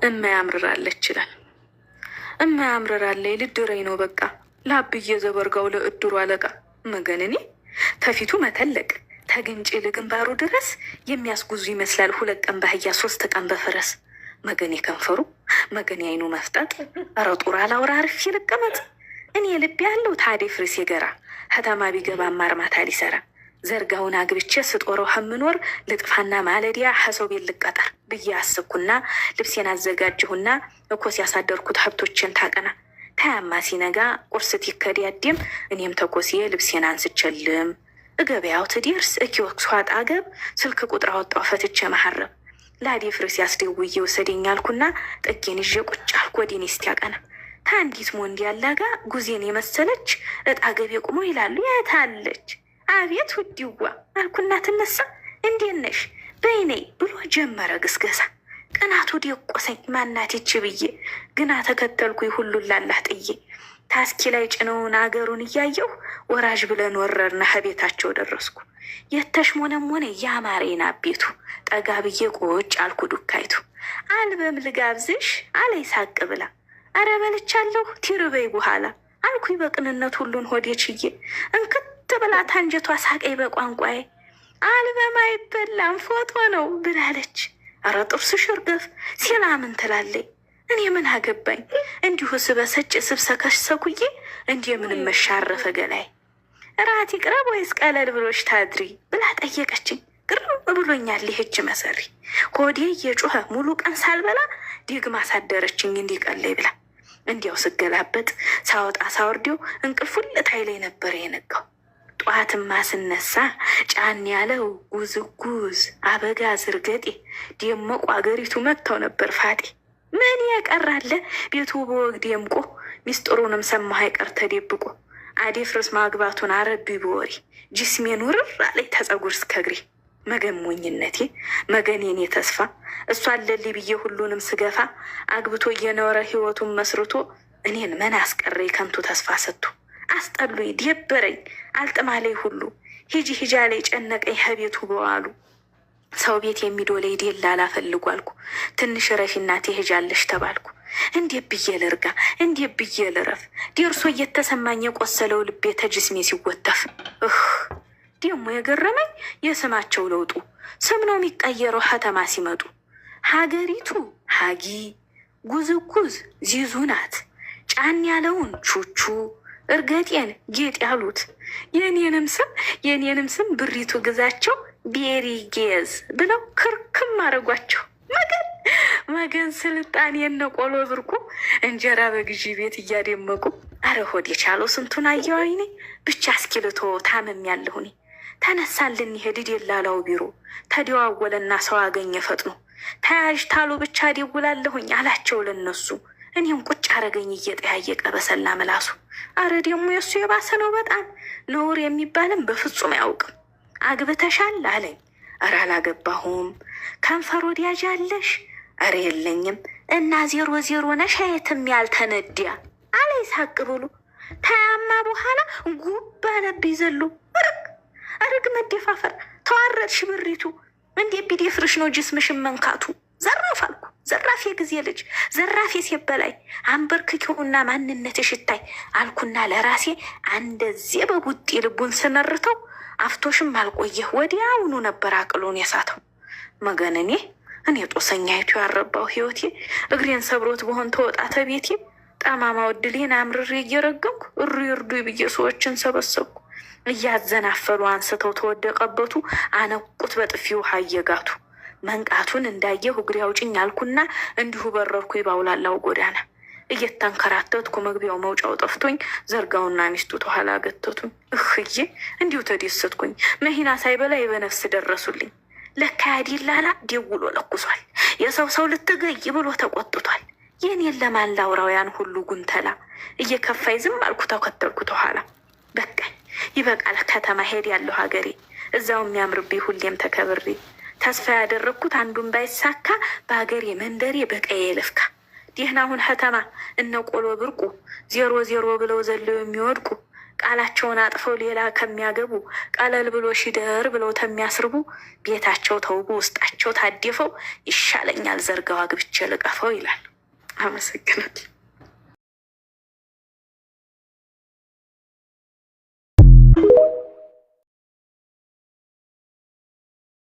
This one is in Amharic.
እማያምርራለች ይችላል። እማያምርራለች ልድረኝ ነው በቃ ላብዬ ዘበርጋው ለእድሩ አለቃ መገንኔ ተፊቱ መተለቅ ተግንጭ ለግንባሩ ድረስ የሚያስጉዙ ይመስላል 2 ቀን ባህያ 3 ቀን በፈረስ መገኔ ከንፈሩ መገኔ አይኑ መፍጠጥ ረጡር አላውራ አርፌ ልቀመጥ እኔ ልብ ያለው ታዴ ፍርስ የገራ ከተማ ቢገባ ማርማታ ሊሰራ ዘርጋውን አግብቼ ስጦረው ከምኖር ልጥፋና ማለዲያ ሀሰው ቤት ልቀጠር ብዬ አስብኩና ልብሴን አዘጋጀሁና እኮስ ያሳደርኩት ሀብቶችን ታቀና ታያማ ሲነጋ ቁርስ ይከዲያድም እኔም ተኮስዬ ልብሴን አንስቸልም እገበያው ትደርስ እኪወክሱ አጣገብ ስልክ ቁጥር አወጣው ፈትቼ መሐረብ ላዴ ፍርስ ያስደውዬ ወሰደኝ አልኩና ጥጌን ይዤ ቁጭ አልኩ ወዲኔ እስቲያቀና ታንዲት ሞንዲ ያላጋ ጉዜን የመሰለች እጣገቤ ቁሞ ይላሉ ያታለች አቤት ውዲዋ አልኩና ትነሳ እንዴት ነሽ በይኔ ብሎ ጀመረ ግስገሳ ቀናቱ ዲቆሰኝ ማናት ብዬ ግና ተከተልኩኝ ሁሉን ላላህ ጥዬ ታስኪ ላይ ጭነውን አገሩን እያየሁ ወራጅ ብለን ወረርና ከቤታቸው ደረስኩ የተሽሞነሞነ ያማሬና ቤቱ ጠጋ ብዬ ቁጭ አልኩ ዱካይቱ አልበም ልጋብዝሽ አለይ ሳቅ ብላ አረ በልቻለሁ ቲርበይ በኋላ አልኩኝ በቅንነት ሁሉን ሆዴ ችዬ እንክት ብላ ታንጀቷ ሳቀይ በቋንቋዬ አልበም አይበላም ፎቶ ነው ብላለች። አረ ጥርስሽ እርገፍ ሲላ ምን ትላለይ እኔ ምን አገባኝ እንዲሁ ስበሰጭ ስብሰከሰኩዬ እንዲ ምንም መሻረፈ ገላይ ራት ይቅረብ ወይስ ቀለል ብሎሽ ታድሪ ብላ ጠየቀችኝ። ግርም ብሎኛል ይህች መሰሪ ሆዴ እየጮኸ ሙሉ ቀን ሳልበላ ደግማ ሳደረችኝ እንዲቀለይ ብላ እንዲያው ስገላበጥ ሳወጣ ሳወርዴው እንቅልፉን ልታይ ላይ ነበር የነጋው። ጠዋትማ ስነሳ ጫን ያለው ጉዝጉዝ አበጋዝ እርገጤ ደመቁ አገሪቱ መጥተው ነበር ፋጤ ምን ያቀራለ ቤቱ በወግ ደምቆ ሚስጥሩንም ሰማህ አይቀር ተደብቆ አዴፍርስ ማግባቱን አረቢ በወሬ ጅስሜን ውርር አለኝ ተጸጉር እስከ እግሬ መገሞኝነቴ መገኔኔ ተስፋ እሷ አለልኝ ብዬ ሁሉንም ስገፋ አግብቶ እየኖረ ህይወቱን መስርቶ እኔን ምን አስቀረኝ ከንቱ ተስፋ ሰጥቶ አስጠሉኝ ደበረኝ አልጥማለኝ ሁሉ ሂጂ ሂጃ ላይ ጨነቀኝ ከቤቱ በዋሉ ሰው ቤት የሚዶለኝ ደላላ ፈልጉ አልኩ ትንሽ ረፊ እናቴ ሄጃለሽ ተባልኩ እንዴት ብዬ ልርጋ እንዴት ብዬ ልረፍ ደርሶ እየተሰማኝ የቆሰለው ልቤ ተጅስሜ ሲወተፍ ደግሞ የገረመኝ የስማቸው ለውጡ ስም ነው የሚቀየረው ከተማ ሲመጡ ሀገሪቱ ሀጊ ጉዝጉዝ ዚዙ ናት ጫን ያለውን ቹቹ እርገጤን ጌጥ ያሉት የኔንም ስም ብሪቱ ግዛቸው ቤሪ ጌዝ ብለው ክርክም አረጓቸው። መገን ስልጣን የነቆሎ ብርቁ እንጀራ በግዢ ቤት እያደመቁ አረ ሆድ የቻለው ስንቱን አየው አይኔ ብቻ እስኪልቶ ታመም ያለሁኔ ተነሳልን ይሄድ የላላው ቢሮ ተደዋወለና ሰው አገኘ ፈጥኖ ተያዥ ታሉ ብቻ ደውላለሁኝ አላቸው ለነሱ እኔም ቁጭ አረገኝ እየጠያየቀ በሰላ ምላሱ አረ ደግሞ የሱ የባሰ ነው በጣም ነውር የሚባልም በፍጹም አያውቅም አግብተሻል አለኝ አረ አላገባሁም ከንፈር ወዲያጅ አለሽ አረ የለኝም እና 00 ነሽ የትም ያልተነዲያ አለኝ ሳቅ ብሎ ታያማ በኋላ ጉባ ለብ ይዘሉ አረግ መደፋፈር ተዋረድሽ ብሪቱ እንዴ ቢደፍርሽ ነው ጅስምሽን መንካቱ ዘራፍ አልኩ ዘራፍ የጊዜ ልጅ ዘራፍ የሴበላይ አንበርክኪውና ማንነትሽ ይታይ አልኩና ለራሴ አንደዚህ በቡጢ ልቡን ስነርተው አፍቶሽም አልቆየህ ወዲያውኑ ነበር አቅሎን የሳተው መገነኔ እኔ ጦሰኛይቱ ያረባው ህይወቴ እግሬን ሰብሮት በሆን ተወጣተ ቤቴ ጠማማው ድሌን አምርሬ እየረገምኩ እሩ ይርዱ ብዬ ሰዎችን ሰበሰብኩ እያዘናፈሉ አንስተው ተወደቀበቱ አነቁት በጥፊ ውሃ እየጋቱ መንቃቱን እንዳየሁ እግሬ አውጭኝ አልኩና እንዲሁ በረርኩ ባውላላው ጎዳና እየተንከራተትኩ መግቢያው መውጫው ጠፍቶኝ ዘርጋውና ሚስቱ ተኋላ ገተቱኝ እህዬ እንዲሁ ተደሰትኩኝ መሂና ሳይበላ በነፍስ ደረሱልኝ ለካ ያዲላላ ደውሎ ለኩሷል የሰው ልትገይ ብሎ ተቆጥቷል የኔን ለማን ላውራውያን ሁሉ ጉንተላ እየከፋይ ዝም አልኩ ተከተልኩ ተኋላ በቃኝ ይበቃል ከተማ ሄድ ያለው ሀገሬ እዛው የሚያምርብኝ ሁሌም ተከብሬ ተስፋ ያደረግኩት አንዱን ባይሳካ በሀገሬ መንደሬ በቀዬ ልፍካ ደህናሁን ከተማ እነ ቆሎ ብርቁ 00 ብለው ዘለው የሚወድቁ ቃላቸውን አጥፈው ሌላ ከሚያገቡ ቀለል ብሎ ሺደር ብለው ተሚያስርቡ ቤታቸው ተውቦ ውስጣቸው ታደፈው ይሻለኛል ዘርጋው አግብቼ ልቀፈው ይላል። አመሰግናለሁ።